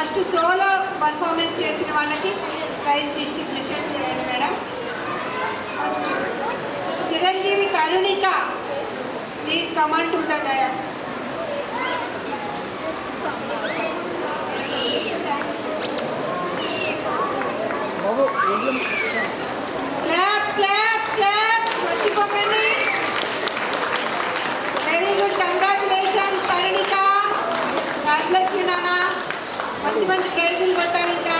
First solo performance చేసిన వాళ్ళకి prize distribution చేయాలి madam. First Chiranjeevi Tarunika, please come on to the dais. Claps claps claps, మర్చిపోకండి. Very good, congratulations Tarunika. God bless you నాన్న. మంచి మంచి ప్రైజులు కొట్టారు ఇంకా.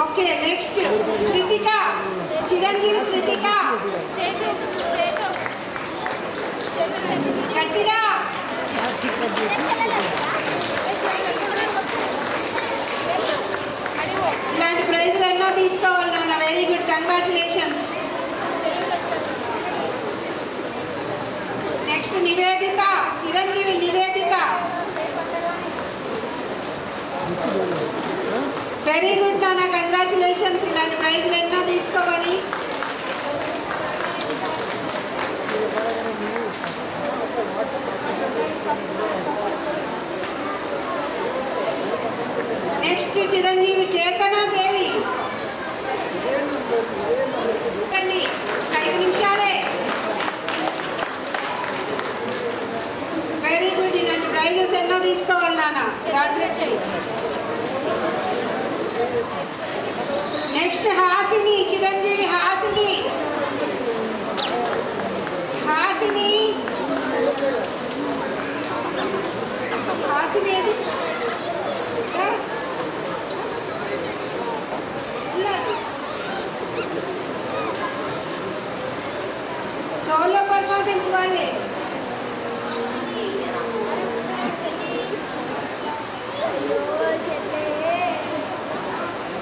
Okay, next Kritika, Chiranjeevi Kritika. గట్టిగా. ఇలాంటి ప్రైజులు ఎన్నో తీసుకోవాలి నాన్న. Very good, congratulations. Next Niveditha, Chiranjeevi Niveditha. Very good నాన్న, కంగ్రాచులేషన్స్. ఇలాంటి ప్రైజులు ఎన్నో తీసుకోవాలి. నెక్స్ట్ చిరంజీవి కేతనాదేవి. 5 నిమిషాలే. వెరీ గుడ్, ఇలాంటి ప్రైజెస్ ఎన్నో తీసుకోవాలి నాన్న. God bless you. Next Hasini, చిరంజీవి హాసిని. హాసిని హాసిని ఏది? సోలో పర్ఫార్మెన్స్ వాళ్ళే.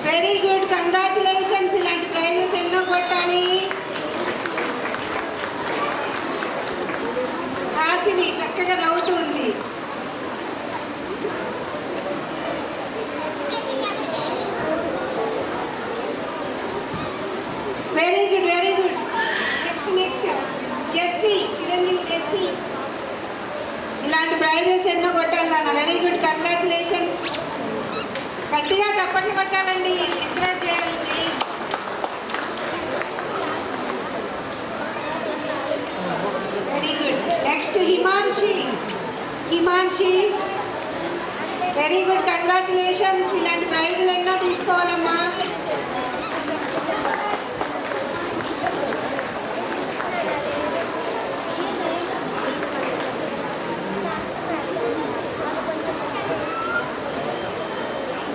Very good, congratulations. ఇలాంటి ప్రైజెస్ ఎన్నో కొట్టాలి. హాసిని చక్కగా నవ్వుతుంది. Very good, very good. Next next Jessie, చిరంజీవి జెస్సీ. ఇలాంటి ప్రైజెస్ ఎన్నో కొట్టాలి నాన్న. Very good, congratulations. గట్టిగా చప్పట్లు కొట్టాలండి, ఎంకరేజ్ చేయాలి please. Very good. Next Himanshi, Himanshi. Very good, congratulations. ఇలాంటి ప్రైజులు ఎన్నో తీసుకోవాలమ్మా.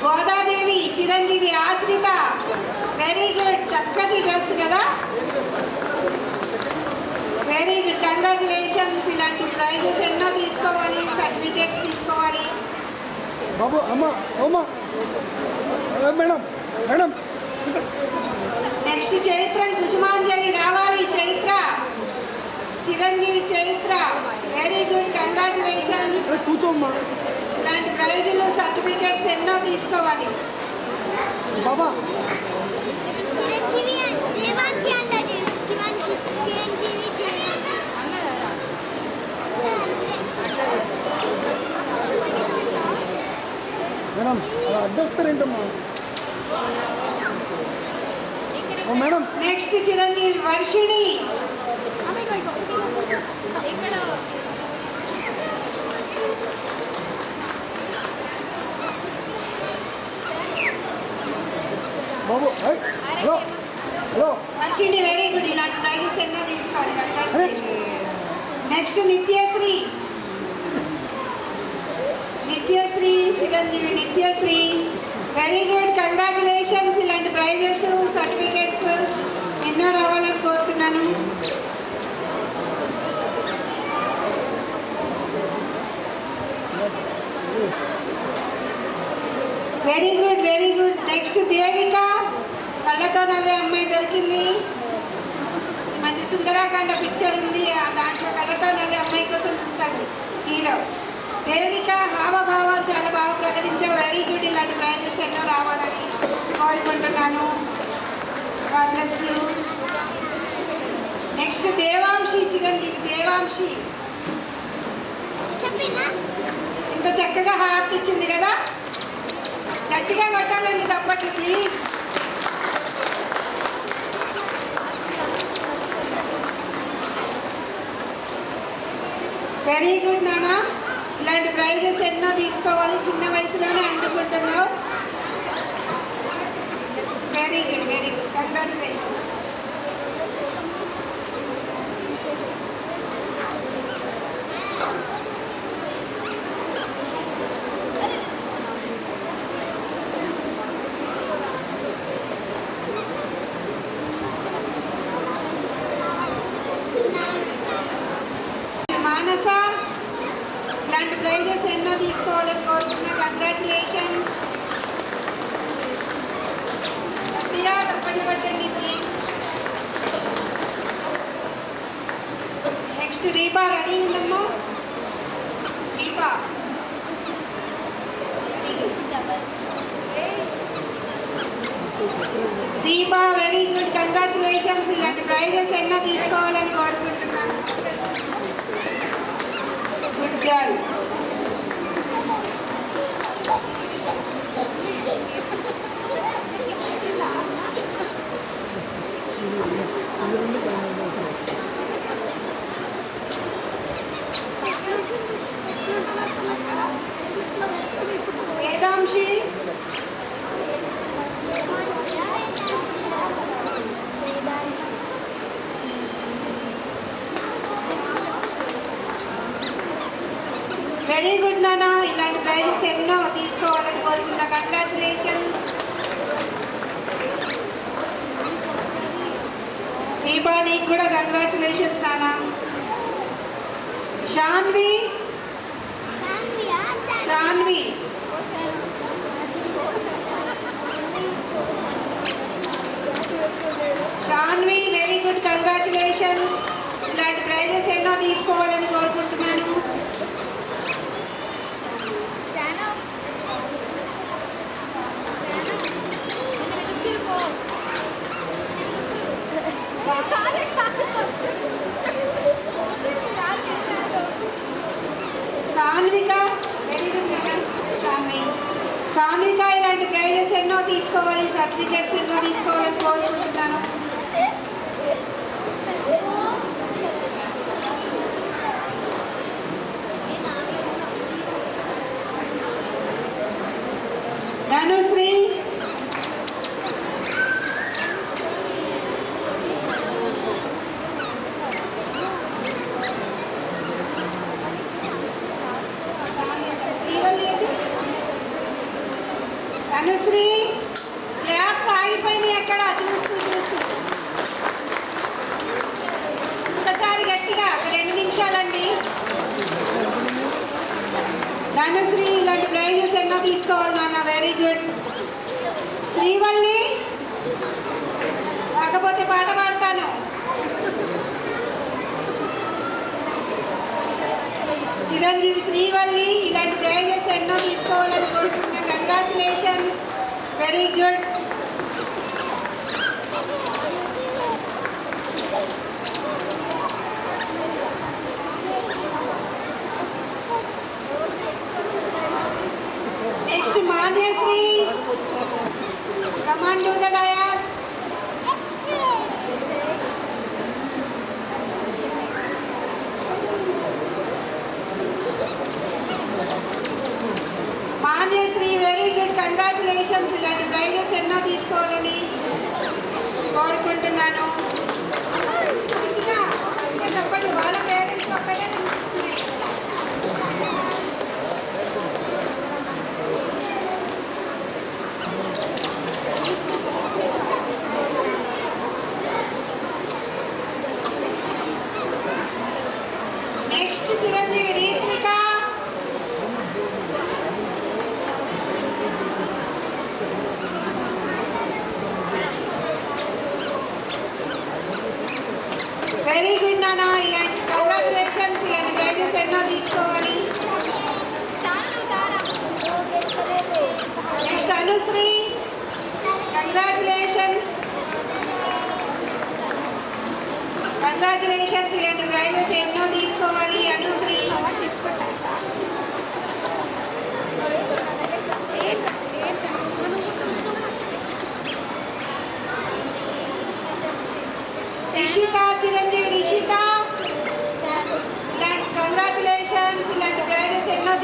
గోదాదేవి, చిరంజీవి ఆశ్రిత. వెరీ గుడ్, చక్కటి డ్రెస్ కదా. Very good, congratulations. ఇలాంటి ప్రైజెస్ ఎన్నో తీసుకోవాలి, సర్టిఫికేట్స్ తీసుకోవాలి. బాబు అమ్మ అమ్మ madam madam. Next Chaitra Kusumanjali రావాలి. Chaitra, Chiranjeevi Chaitra. Very good, congratulations. కూర్చోమ్మా. ఇలాంటి ప్రైజులు సర్టిఫికేట్స్ ఎన్నో తీసుకోవాలి. బాబా చిరంజీవి దేవాంశి అంటాడు. చిరంజీవి మేడం అడ్డొస్తారేంటమ్మా మేడం. నెక్స్ట్ చిరంజీవి వర్షిణి. బాబు hello hello. Varshini very good, ఇలాంటి ప్రైజెస్ ఎన్నో తీసుకోవాలి. Next Nityashree, Nityashree Chiranjeevi Nityashree. Very good, congratulations. ఇలాంటి ప్రైజెస్ సర్టిఫికేట్స్ ఎన్నో రావాలని కోరుతున్నాను. Very good, very good. Next Devika, కళ్ళతో నవ్వే అమ్మాయి దొరికింది. మంచి సుందరాకాండ పిక్చర్ ఉంది, దాంట్లో కళ్ళతో నవ్వే అమ్మాయి కోసం చూస్తాడు హీరో. దేవిక హావభావాలు చాలా బాగా ప్రకటించావు. వెరీ గుడ్, ఇలాంటి ప్రైజెస్ ఎన్నో రావాలని కోరుకుంటున్నాను. God bless you. Next Devanshi, Chiranjeevi Devanshi. చక్కగా హార్ట్ ఇచ్చింది కదా, గట్టిగా కొట్టాలండి తప్పట్లు ప్లీజ్. వెరీ గుడ్ నానా, ఇలాంటి ప్రైజెస్ ఎన్నో తీసుకోవాలి, చిన్న వయసులోనే అందుకుంటున్నావు. Very good, very good, congratulations. Manasa, ఇలాంటి ప్రైజెస్ ఎన్నో తీసుకోవాలని కోరుకున్నా, కంగ్రాచులేషన్స్. గట్టిగా తప్పట్లు పట్టండి ప్లీజ్. నెక్స్ట్ దీపా, రెడీ ఉండమ్మా. Deepa Deepa very good, congratulations. ఇలాంటి ప్రైజెస్ ఎన్నో తీసుకోవాలని కోరుకుంటున్నాను. Good girl. Vedanshi, very good నానా, ఇలాంటి ప్రైజెస్ ఎన్నో తీసుకోవాలని కోరుకున్నా, కంగ్రాచులేషన్స్. దీపా నీకు కూడా కంగ్రాచులేషన్స్ నానా. Shanvi, Shanvi Shanvi very good, congratulations. ఇలాంటి ప్రైజెస్ ఎన్నో తీసుకోవాలని కోరుకుంటున్నాను. Sanvika, very good madam. Sanvika ఇలాంటి ప్రైజెస్ ఎన్నో తీసుకోవాలి, సర్టిఫికెట్స్ ఎన్నో తీసుకోవాలని కోరుకుంటున్నాను. ధనుశ్రీ, ధనుశ్రీ క్లాప్స్ ఆగిపోయినాయి ఎక్కడ, చూస్తూ చూస్తూ. ఒకసారి గట్టిగా, ఒక 2 నిమిషాలండి. ధనుశ్రీ ఇలాంటి ప్రైజెస్ ఎన్నో తీసుకోవాలి నాన్న, వెరీ గుడ్. శ్రీవల్లి, కాకపోతే పాట పాడతాను. చిరంజీవి, శ్రీవల్లి ఇలాంటి ప్రైజెస్ ఎన్నో తీసుకోవాలని కోరుకుంటున్నా, congratulations, very good. Next Manyashree, come on to the dais. Manyashree very good, congratulations. ఇలాంటి ప్రైజెస్ ఎన్నో తీసుకోవాలని కోరుకుంటున్నాను. చెప్పండి, వాళ్ళ పేరెంట్స్ ఒక్కటే. Next Chiranjeevi, Ritvika. Very good నానా, ఇలాంటి కంగ్రాచులేషన్స్. ఇలాంటి ప్రైజెస్ ఎన్నో తీసుకోవాలి. Next Anushree, congratulations. కంగ్రాచులేషన్స్, ఇలాంటి ప్రైజెస్ ఎన్నో తీసుకోవాలి అనుశ్రీ.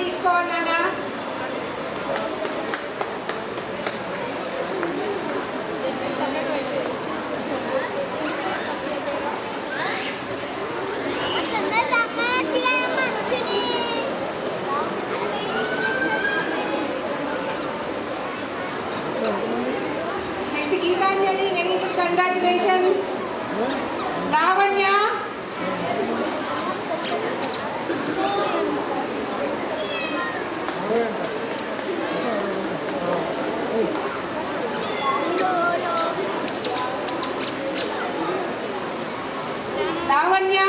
తీసుకోవాలి నాన్న. తొందరగా మంచిగా మంచిని next Geetanjali, very good, congratulations. Lavanya, లోలో లావణ్య,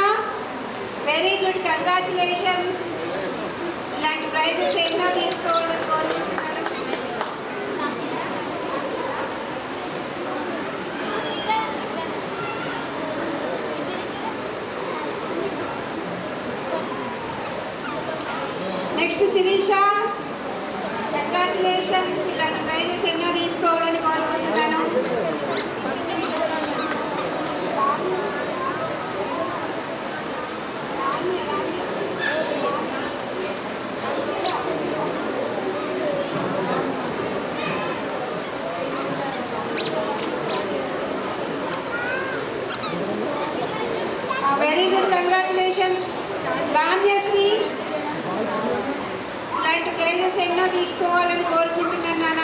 వెరీ గుడ్, కంగ్రాచులేషన్స్. ఇలాంటి ప్రైజెస్ ఎన్నో తీసుకోవాలని కోరుకుంటున్నాను. Next Sirisha, congratulations. ఇలాంటి ప్రైజెస్ ఎన్నో తీసుకోవాలని కోరుకుంటున్నాను. Very good, congratulations. ధాన్యశ్రీ, ఇలాంటి ప్రైజెస్ ఎన్నో తీసుకోవాలని కోరుకుంటున్నాను నాన్న.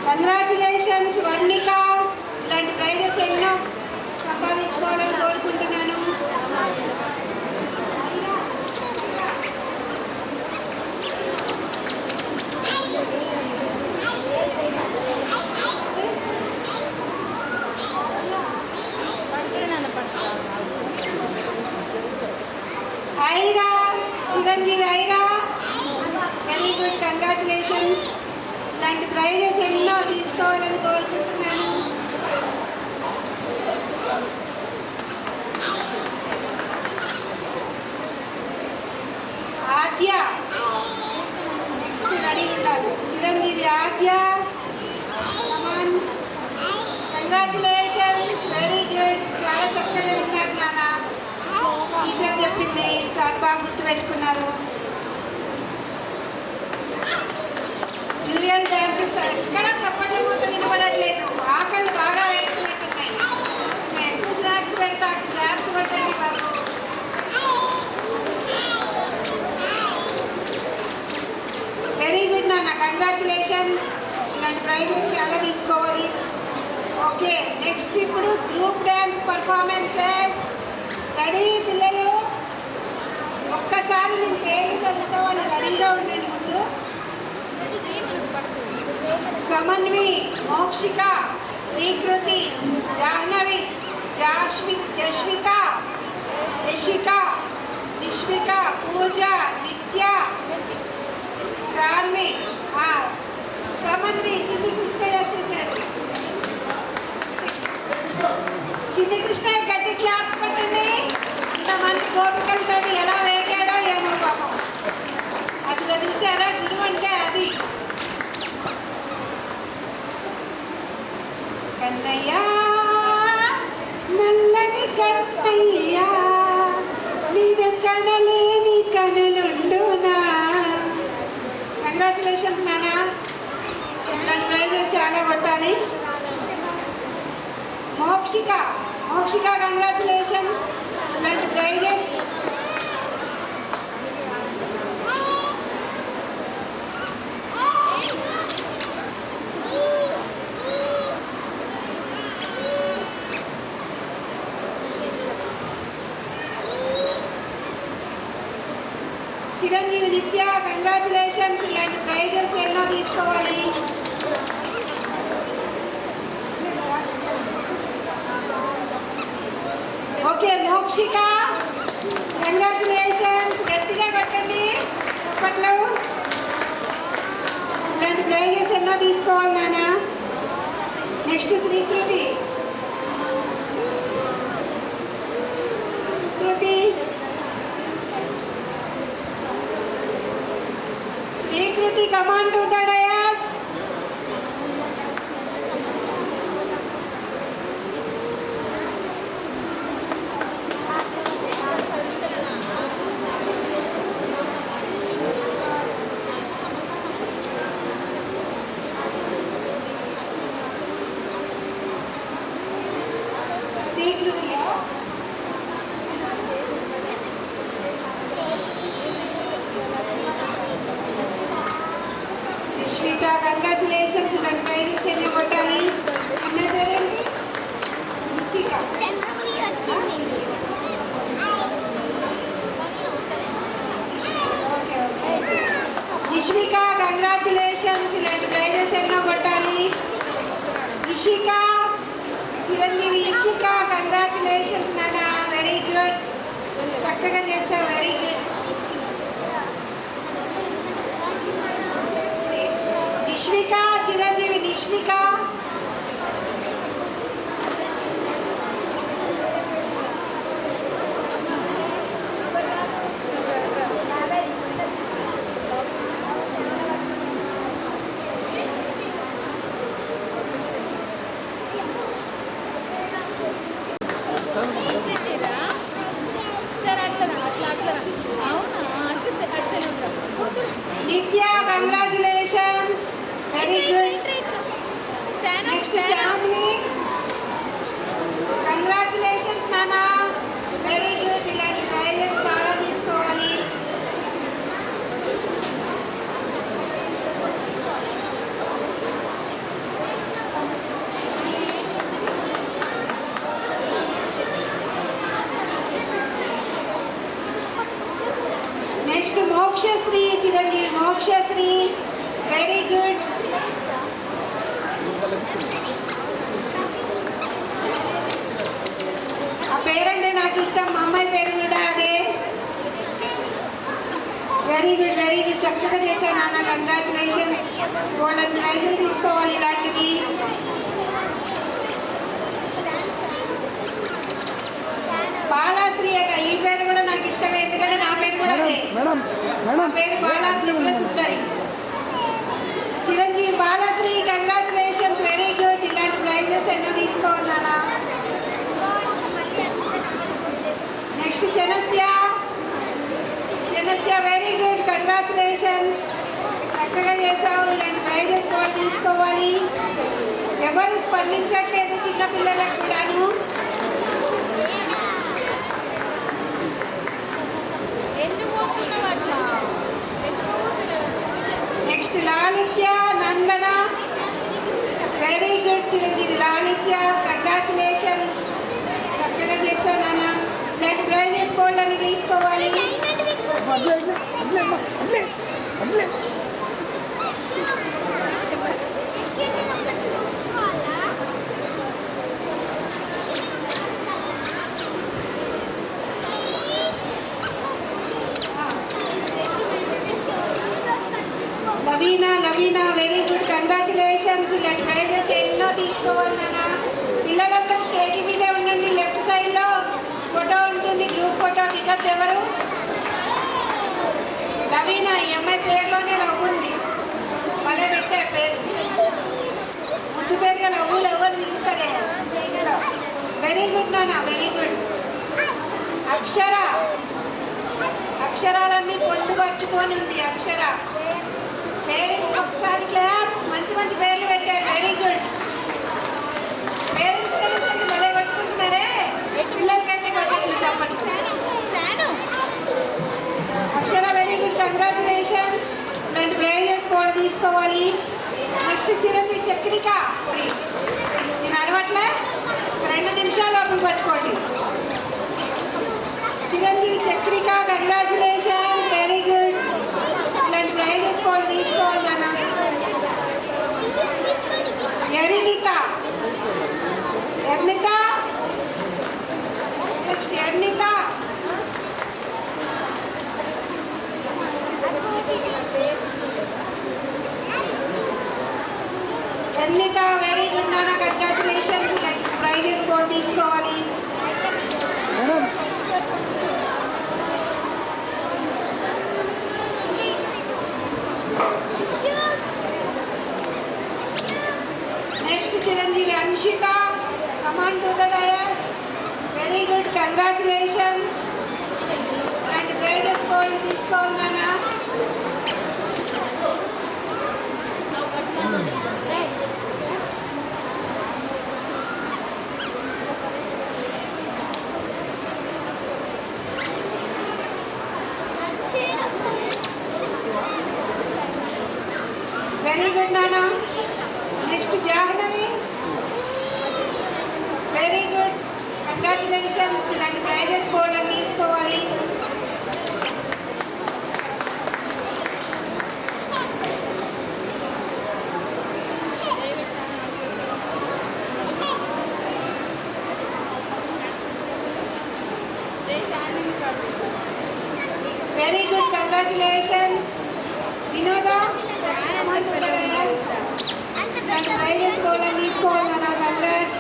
కంగ్రాచులేషన్స్ వర్ణిక, ఇలాంటి ప్రైజెస్ ఎన్నో సంపాదించుకోవాలని కోరుకుంటున్నాను. Aira, Chiranjeevi Aira, very good, congratulations. ఇలాంటి ప్రైజెస్ ఎన్నో తీసుకోవాలని కోరుకుంటున్నాను. ఆద్య, నెక్స్ట్ రెడీ ఉండాలి. చిరంజీవి ఆద్య, కమాన్, కంగ్రాచులేషన్స్, వెరీ గుడ్, చాలా చక్కగా ఉన్నారు నాన్న. టీచర్ చెప్పింది చాలా బాగా గుర్తుపెట్టుకున్నారు. డ్యూయల్ డాన్సెస్ ఎక్కడ చప్పట్ల మూత వినపడట్లేదు. ఆకలి బాగా వేస్తున్నట్టున్నాయి. నేను ఎక్కువ స్నాక్స్ పెడతా, స్నాక్స్ కొట్టండి బాబు. వెరీ గుడ్ నాన్న, కంగ్రాచులేషన్స్. ఇలాంటి ప్రైజెస్ చాలా తీసుకోవాలి. ఓకే, నెక్స్ట్ ఇప్పుడు గ్రూప్ డ్యాన్స్ పర్ఫార్మెన్సెస్. రెడీ పిల్లలు? ఒక్కసారి నేను పేర్లు చదువుతా వాళ్ళు రెడీగా ఉండండి. ముందు సమన్వి, మోక్షిక, శ్రీకృతి, జాహ్నవి, జస్విత, యశిక, నిష్మిక, పూజ, నిత్య, సాన్వి, సమన్వి. చిన్ని కృష్ణయ్య వచ్చేసాడు. చిన్ని కృష్ణయ్య గట్టి క్లాప్స్ పెట్టండి. ఇంతమంది గోపికలతో ఎలా వేగాడో ఏమో పాపం. అదిగా చూసారా, గురువు అంటే అది. కన్నయ్య, నల్లని కన్నయ్య, నీదు కనలేని కనులుండునా. కంగ్రాచులేషన్స్ నాన్న, దాని ప్రైజెస్ చాలా కొట్టాలి. మోక్షిక, కంగ్రాచులేషన్స్, ఇలాంటి ప్రైజెస్. చిరంజీవి నిత్య, కంగ్రాచులేషన్స్. ఇలాంటి ప్రైజెస్ ఎన్నో తీసుకోవాలి. Okay Mokshika congratulations. గట్టిగా కొట్టండి అప్పట్లో. ఇలాంటి ప్రైజెస్ ఎన్నో తీసుకోవాలి నాన్న. Next Srikriti. Srikriti come on to the dais. Vishwitha congratulations. ఇలాంటి ప్రైజెస్ ఎన్నో కొట్టాలి. అమ్మాయి పేరేంటి? నిషిక. చంద్రముఖి వచ్చింది. నిష్మిక కంగ్రాచులేషన్స్. ఇలాంటి ప్రైజెస్ ఎన్నో కొట్టాలి. ఇషిక చిరంజీవి. ఇషిక కంగ్రాచులేషన్స్ నాన్న. Very good. చక్కగా చేస్తావు. Very good. Nishmika Chiranjeevi. Nishmika Nitya congratulations. Very good. Next Shamni. Congratulations నాన్న. Very good. ఇలాంటి ప్రైజెస్ బాగా తీసుకోవాలి. Next Mokshasree Chiranjeevi. Mokshasree very good. ఆ పేరంటే నాకు ఇష్టం. మా అమ్మాయి పేరు కూడా అదే. Very good. Very good. చక్కగా చేశావు నాన్న. కంగ్రాచులేషన్స్. వాళ్ళని ప్రైజులు తీసుకోవాలి ఇలాంటివి. బాలాశ్రీ అట. ఈ పేరు కూడా నాకు ఇష్టమే. ఎందుకంటే నా పేరు కూడా అదే. మేడం నా మేడం పేరు Balasree plus Uttari. Chiranjeevi Balasree congratulations. Very good. ఇలాంటి ప్రైజెస్ ఎన్నో తీసుకోవాలి నాన్న. Next Janasya. Janasya very good. Congratulations. చక్కగా చేసావు. ఇలాంటి ప్రైజెస్ కూడా తీసుకోవాలి. ఎవరు స్పందించట్లేదు చిన్నపిల్లలకు కూడాను. Next Lalitya Nandana. Very good Chiranjeevi. Lalitya congratulations. చక్కగా చేసావు నాన్న. ఇలాంటి ప్రైజెస్ కోళ్ళని తీసుకోవాలి. Laveena. Laveena very good. Congratulations. ఇలాంటి ప్రైజెస్ ఎన్నో తీసుకోవాలి నాన్న. పిల్లలందరూ స్టేజ్ మీదే ఉండండి. లెఫ్ట్ సైడ్ లో ఫోటో ఉంటుంది. గ్రూప్ ఫోటో దిగద్దు ఎవరు. లవీనా. ఈ అమ్మాయి పేరులోనే లవ్ ఉంది. మళ్ళీ పెట్టే పేరు. ముద్దు పేరుగా లవ్వులు ఎవరు పిలుస్తారే. వెరీ గుడ్ నాన్న. Very good. అక్షర. అక్షరాలన్నీ పొందుపరుచుకొని ఉంది అక్షర. పేరెంట్స్ ఒకసారి క్లాప్. మంచి మంచి పేర్లు పెట్టారు. Very good. పేరెంట్స్ కలిసి భలే పట్టుకుంటున్నారే. పిల్లలకంటే కొట్టట్లు చెప్పండి. Akshara very good. కంగ్రాచులేషన్స్. ఇలాంటి ప్రైజెస్ కూడా తీసుకోవాలి. నెక్స్ట్ చిరంజీవి చక్రిక. నేను అరవట్లే. 2 నిమిషాలు లోపల పట్టుకోండి. Chiranjeevi Chakrika congratulations. Very good. ఇలాంటి ప్రైజెస్ కూడా తీసుకోవాలి నాన్న. Ernika. Ernika. Next Varnitha Varnitha very good నాన్న కంగ్రాచులేషన్స్ ప్రైజెస్ కూడా తీసుకోవాలి. Madam next Chiranjeevi Amshitha come on to the dais very good congratulations and prizes కూడా తీసుకోవాలి నాన్న. వెరీ గుడ్ నాన్న. Next Jahnavi very good congratulations ఇలాంటి ప్రైజెస్ కూడా తీసుకోవాలి. వెరీ గుడ్ కంగ్రాచులేషన్స్ వినోద ప్రైజెస్ కూడా తీసుకోవాలి నా కంగ్రాట్స్.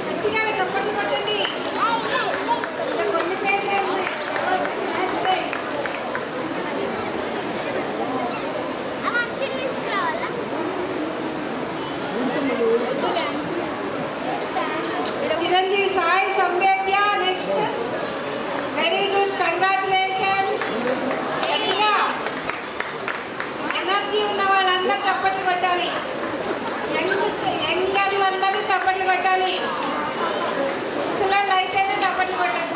గట్టిగా చప్పట్లు కొట్టండి. ఇక్కడ కొన్ని పేర్లే ఉన్నాయి. Chiranjeevi Sai Samvedya next very good congratulations. గట్టిగా ఎనర్జీ ఉన్న వాళ్ళందరూ తప్పట్లు కొట్టాలి. యంగర్లందరూ తప్పట్లు కొట్టాలి. ముసలాళ్ళు అయితేనే తప్పట్లు కొట్టాలి.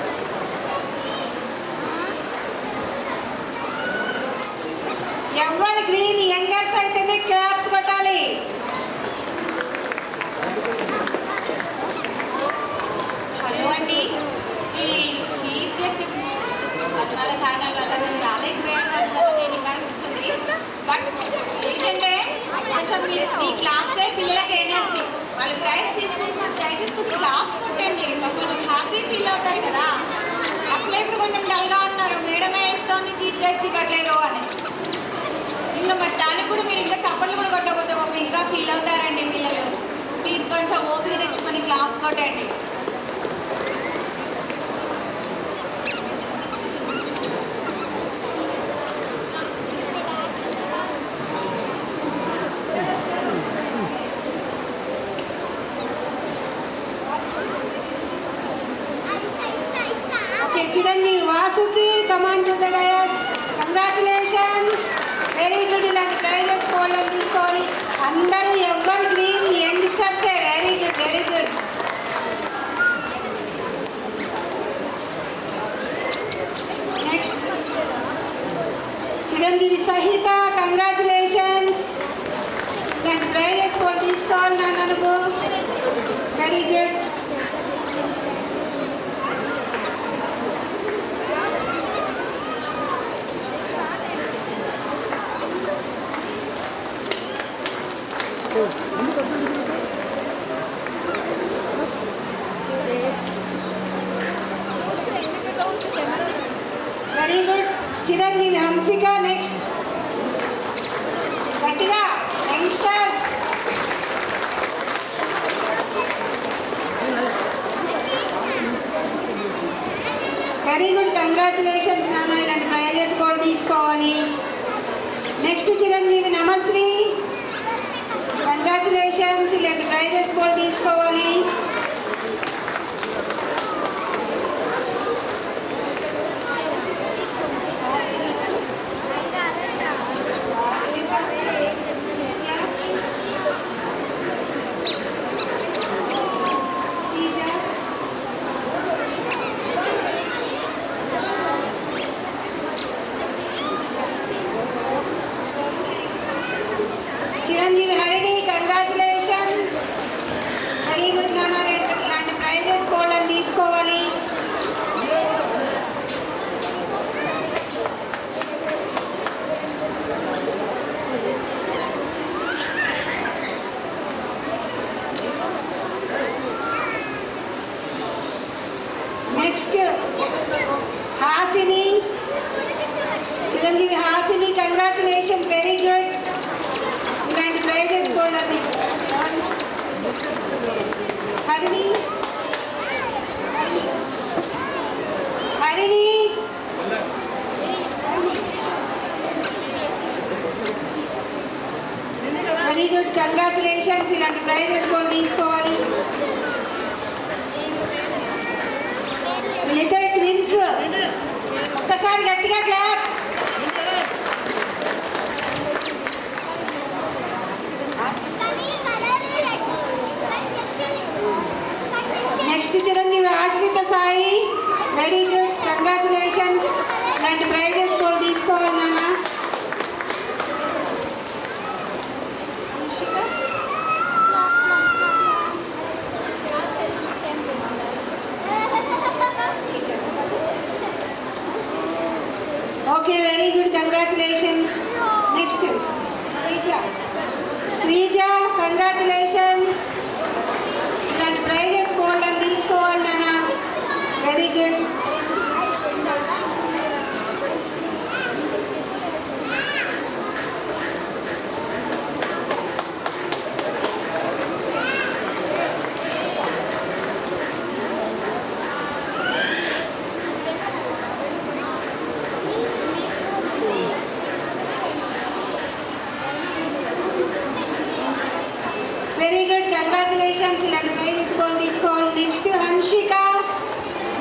ఎవరు గ్రీన్ యంగర్స్ అయితేనే క్లాప్స్ కొట్టాలి. హలో అండి, ఈ చీఫ్ గెస్ట్ పద్నాల కారణాల వల్ల నేను రాలేకపోయాను. అందువల్ల నేను ఇవ్వాల్సి వస్తుంది. బట్ ఏంటంటే కొంచెం మీరు మీ క్లాస్లో పిల్లలకి ఎనర్జీ వాళ్ళు ప్రైజ్ తీసుకుంటున్న ప్రైజెస్ కొంచెం క్లాస్ కొట్టండి. కొంచెం హ్యాపీ ఫీల్ అవుతారు కదా. అసలే ఇప్పుడు కొంచెం డల్గా ఉన్నారు, మేడమే వేస్తోంది చీఫ్ గెస్ట్ ఇవ్వట్లేదు అని. ఇంకా మరి దానికి కూడా మీరు ఇంకా చప్పట్లు కూడా కొట్టకపోతే పాపం ఇంకా ఫీల్ అవుతారండి పిల్లలు. మీరు కొంచెం ఓపిక తెచ్చుకొని క్లాస్ కొట్టండి. Okay Chiranjeevi Vasuki come on to the dais congratulations very good. ఇలాంటి ప్రైజెస్ కూడా తీసుకోవాలి. అందరూ ఎవరు గ్రీన్ యంగ్స్టర్సే. Very good very good. Next Chiranjeevi Sahitha congratulations ఇలాంటి ప్రైజెస్ కూడా తీసుకోవాలి నాన్న నువ్వు. Very good. ఎందుకు అర్థం very good Chiranjeevi Hamsika next గట్టిగా యంగ్స్టర్స్. వెరీ గుడ్ కంగ్రాచులేషన్స్ నాన్న ఇలాంటి ప్రైజెస్ కూడా తీసుకోవాలి. నెక్స్ట్ చిరంజీవి నమస్వి కంగ్రాచులేషన్స్ ఇలాంటి ప్రైజెస్ కూడా తీసుకోవాలి. Chiranjeevi Harini congratulations very good నాన్న నెక్స్ట్ హాసిని, చిరంజీవి హాసిని, కంగ్రాచులేషన్, వెరీ గుడ్. ఇలాంటి ప్రైజెస్ కూడా Harini, Harini very good, congratulations. ఇలాంటి ప్రైజెస్ కూడా తీసుకోవాలి. లిటిల్ ట్విన్స్, ఒక్కసారి గట్టిగా క్లాప్. నెక్స్ట్ చిరంజీవి ఆశ్రిత సాయి, వెరీ గుడ్, కంగ్రాచులేషన్స్. ఇలాంటి ప్రైజెస్ కూడా తీసుకోవాలి నాన్న. Okay, very good, congratulations. Next Sreeja, Sreeja congratulations. ఇలాంటి ప్రైజెస్ బోర్డులను తీసుకోవాలి నాన్న. Very good. Very good, congratulations. ఇలాంటి ప్రైజెస్ కూడా తీసుకోవాలి. నెక్స్ట్ హన్షిక,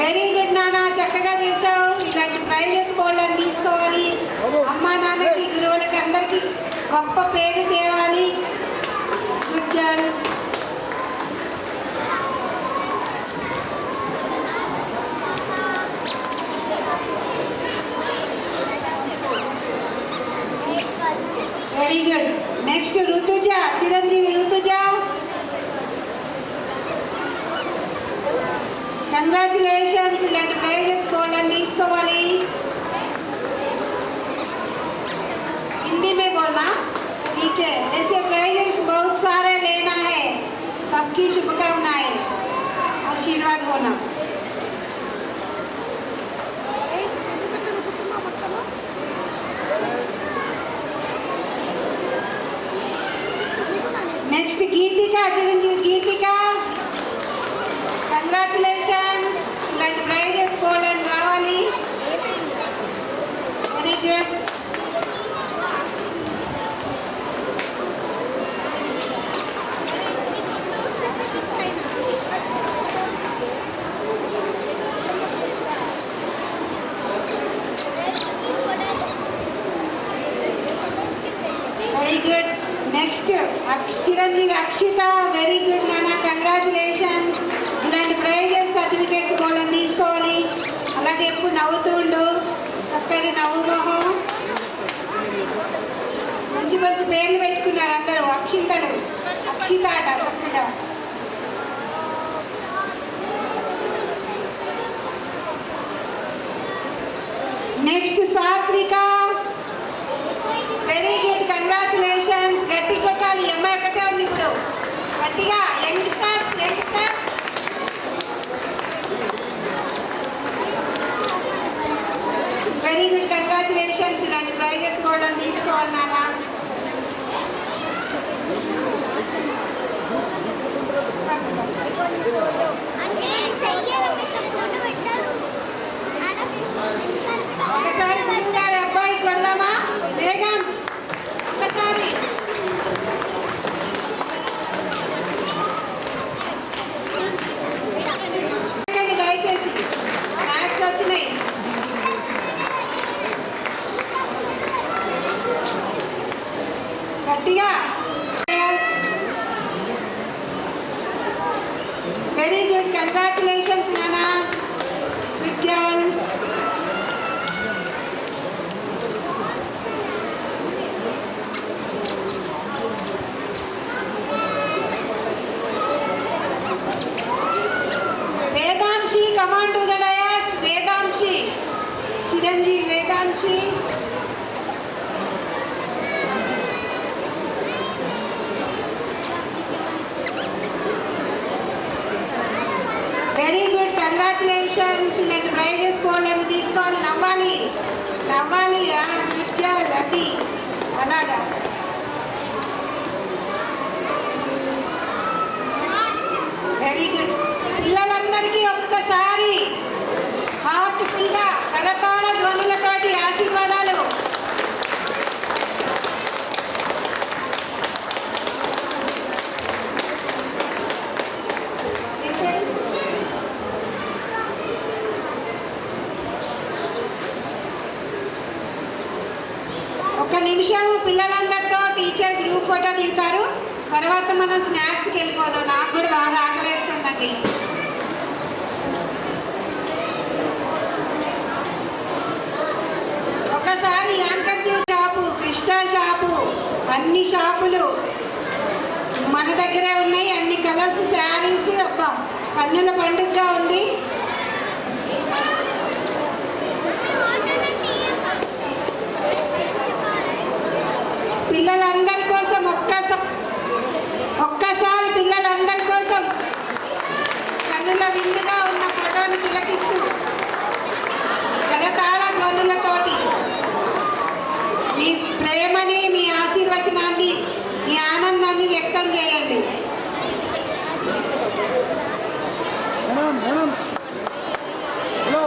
వెరీ గుడ్ నాన్న, చక్కగా చేసావు. ఇలాంటి ప్రైజెస్ కూడా తీసుకోవాలి. అమ్మా నాన్నకి, గురువులకి అందరికీ గొప్ప పేరు తేవాలి. Good girl. Very good. Next Rutuja, Chiranjeevi Rutuja, congratulations. ఇలాంటి ప్రైజెస్ కూడా తీసుకోవాలి. हिंदी में बोलना, ठीक है? ऐसे प्राइजेस बहुत सारे लेना है. सबकी शुभकामनाएं, आशीर्वाद होना. నెక్స్ట్ గీతిక, చిరంజీవి గీతిక, కంగ్రాచులేషన్స్. ఇలాంటి ప్రైజెస్ కూడా రావాలి. Very good. Very good. Next చిరంజీవి అక్షిత, వెరీ గుడ్ నాన్న, కంగ్రాచులేషన్స్. ఇలాంటి ప్రైజెస్ సర్టిఫికేట్స్ కూడా తీసుకోవాలి. అలాగే ఎప్పుడు నవ్వుతూ ఉండు, చక్కగా నవ్వు మొహం. మంచి మంచి పేర్లు పెట్టుకున్నారు అందరూ. అక్షింతలు, అక్షిత అట చక్కగా. నెక్స్ట్ సాత్విక, వెరీ గుడ్, కంగ్రాచులేషన్స్. గట్టి కొట్టాలి. అమ్మాయి ఒకటే ఉంది ఇప్పుడు. గట్టిగా youngsters, youngsters. Very good, congratulations. ఇలాంటి ప్రైజెస్ కూడా తీసుకోవాలి నాన్న. అంటే చెయ్యరు, ఫోటో పెట్టారు. ఒకసారి గురువు గారి అబ్బాయి కొడదామా? వేగాంశ్, ఒకసారి. దయచేసి స్నాక్స్ వచ్చినాయి. గట్టిగా. వెరీ గుడ్, కంగ్రాచులేషన్స్ నానా. Good girl. Vedanshi, command to the dais. Vedanshi, Chiranjeevi Vedanshi. Very good, congratulations. Congratulations. ఇలాంటి ప్రైజెస్ కోళ్ళని తీసుకోవాలి. నవ్వాలి నవ్వాలి. నృత్యాలు అది అలాగా. Very good. పిల్లలందరికీ ఒక్కసారి హార్ట్ఫుల్గా కరతాళ ధ్వనులతోటి ఆశీర్వాదాలు. ఒక్క నిమిషం పిల్లలందరితో టీచర్ గ్రూప్ ఫోటో దిగుతారు. తర్వాత మనం స్నాక్స్కి వెళ్ళిపోదాం. నాకు కూడా బాగా ఆకలేస్తుందండి. ఒకసారి anchor juice shop, Krishna shop, అన్ని షాపులు మన దగ్గరే ఉన్నాయి. అన్ని కలర్స్ శారీస్. అబ్బా కన్నుల పండుగగా ఉంది. పిల్లలందరి కోసం ఒక్కసారి పిల్లలందరి కోసం కన్నుల విందుగా ఉన్న ఫోటోని తిలకిస్తూ కరతాళ ధ్వనులతోటి మీ ప్రేమని, మీ ఆశీర్వచనాన్ని, మీ ఆనందాన్ని వ్యక్తం చేయండి. Madam madam hello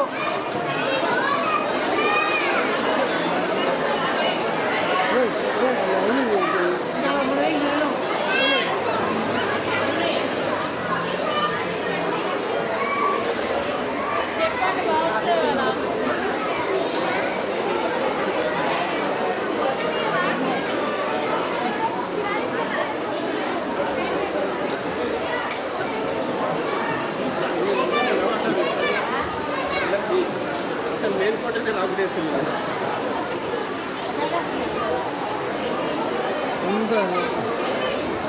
main photo రాబుదేస్తుంది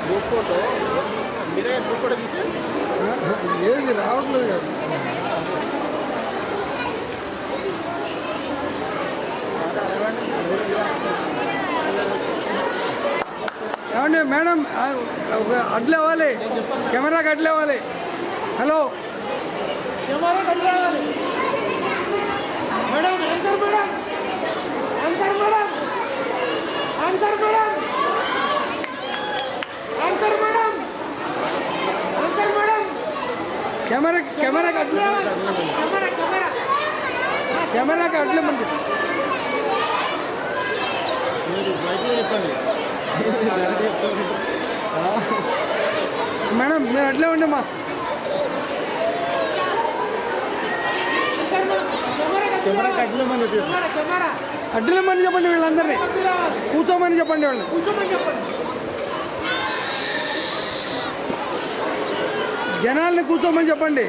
గ్రూప్ ఫోటో మీరే గ్రూప్ ఫోటో తీసి ఏది రావట్లేదు కదా. ఏమండి మేడం అడ్లు ఇవ్వాలి, కెమెరాకి అడ్లు ఇవ్వాలి. హలో కెమెరా కట్ రావాలి madam. Anchor madam, anchor madam, anchor madam, anchor madam, anchor madam. కెమెరాకి అడ్లు కెమెరా కెమెరా కెమెరాకి అడ్లు మంది మేడం మీరు అట్లే ఉండమ్మా. కెమెరా కట్లేమని కెమెరా అడ్డులమని చెప్పండి వీళ్ళందరినీ. కూర్చోమని చెప్పండి వాళ్ళని. కూర్చోమని చెప్పండి. జనాల్ని కూర్చోమని చెప్పండి.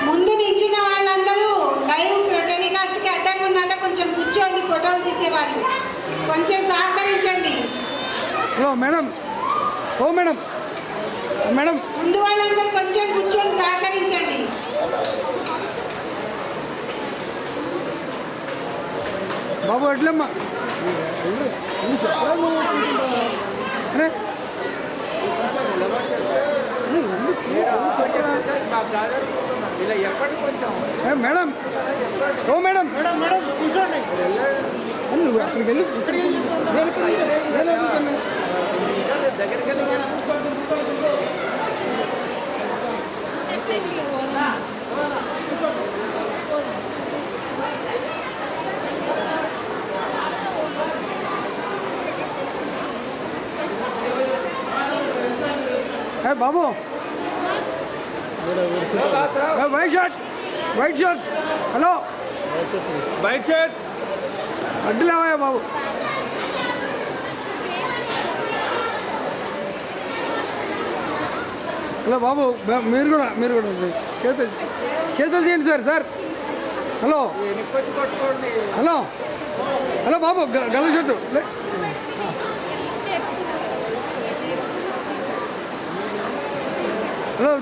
ముందు నిల్చున్న వాళ్ళందరూ లైవ్ టెలికాస్ట్కి అడ్డంగా ఉన్నట్టు కొంచెం కూర్చోండి. ఫోటోలు తీసేవాళ్ళు కొంచెం సహకరించండి. Hello madam. ఓ మేడం మేడం ముందు వాళ్ళందరూ కొంచెం కూర్చొని సహకరించండి. బాబు ఎట్లమ్మా అరే మేడం. ఓ మేడం మేడం మేడం కూర్చోండి. నువ్వు అక్కడికి వెళ్ళి దగ్గరికి వెళ్ళి బాబు white shirt, white shirt. Hello white shirt అడ్డు లేవా బాబు. హలో బాబు మీరు కూడా చేతులు తీయండి sir. Sir hello hello hello బాబు గల్ల చెట్టు. హలో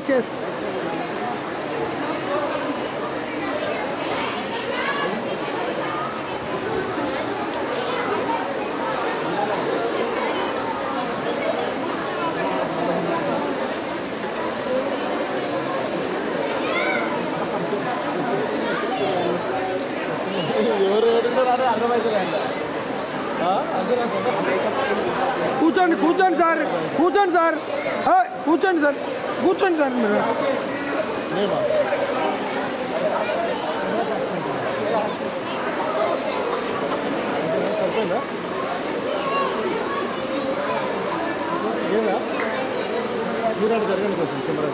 కూర్చోండి కూర్చోండి సార్ కూర్చోండి సార్ కూర్చోండి సార్ కూర్చోండి సార్ మీరు చూడండి జరగండి కొంచెం కెమెరా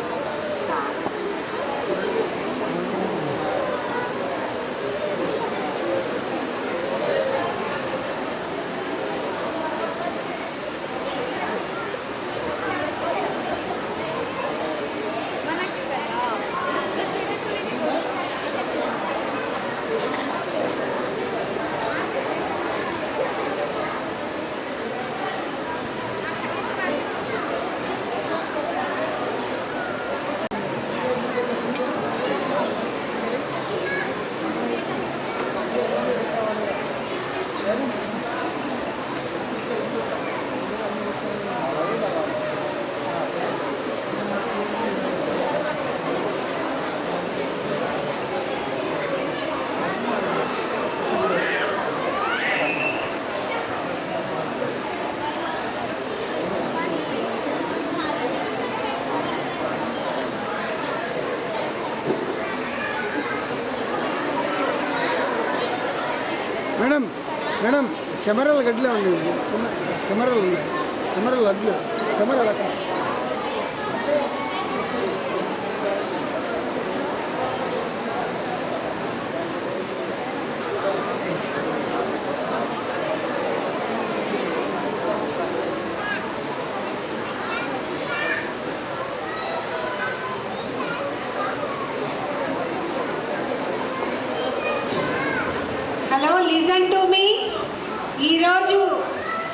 మేడం మేడం కెమెరాలు గడ్డిలో ఉంది కెమెరాలు ఉన్నాయి కెమెరాలు అడ్లు కెమెరాలు అక్కడ హలో లిజన్ టు మీ. ఈరోజు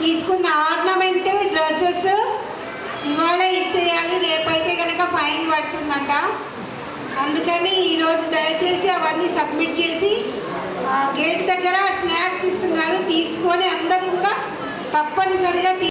తీసుకున్న ఆర్నమెంట్ డ్రెస్సెస్ ఇవాళ ఇచ్చేయాలి, రేపైతే కనుక ఫైన్ పడుతుందంట. అందుకని ఈరోజు దయచేసి అవన్నీ సబ్మిట్ చేసి గేట్ దగ్గర స్నాక్స్ ఇస్తున్నారు, తీసుకొని అందరూ కూడా తప్పనిసరిగా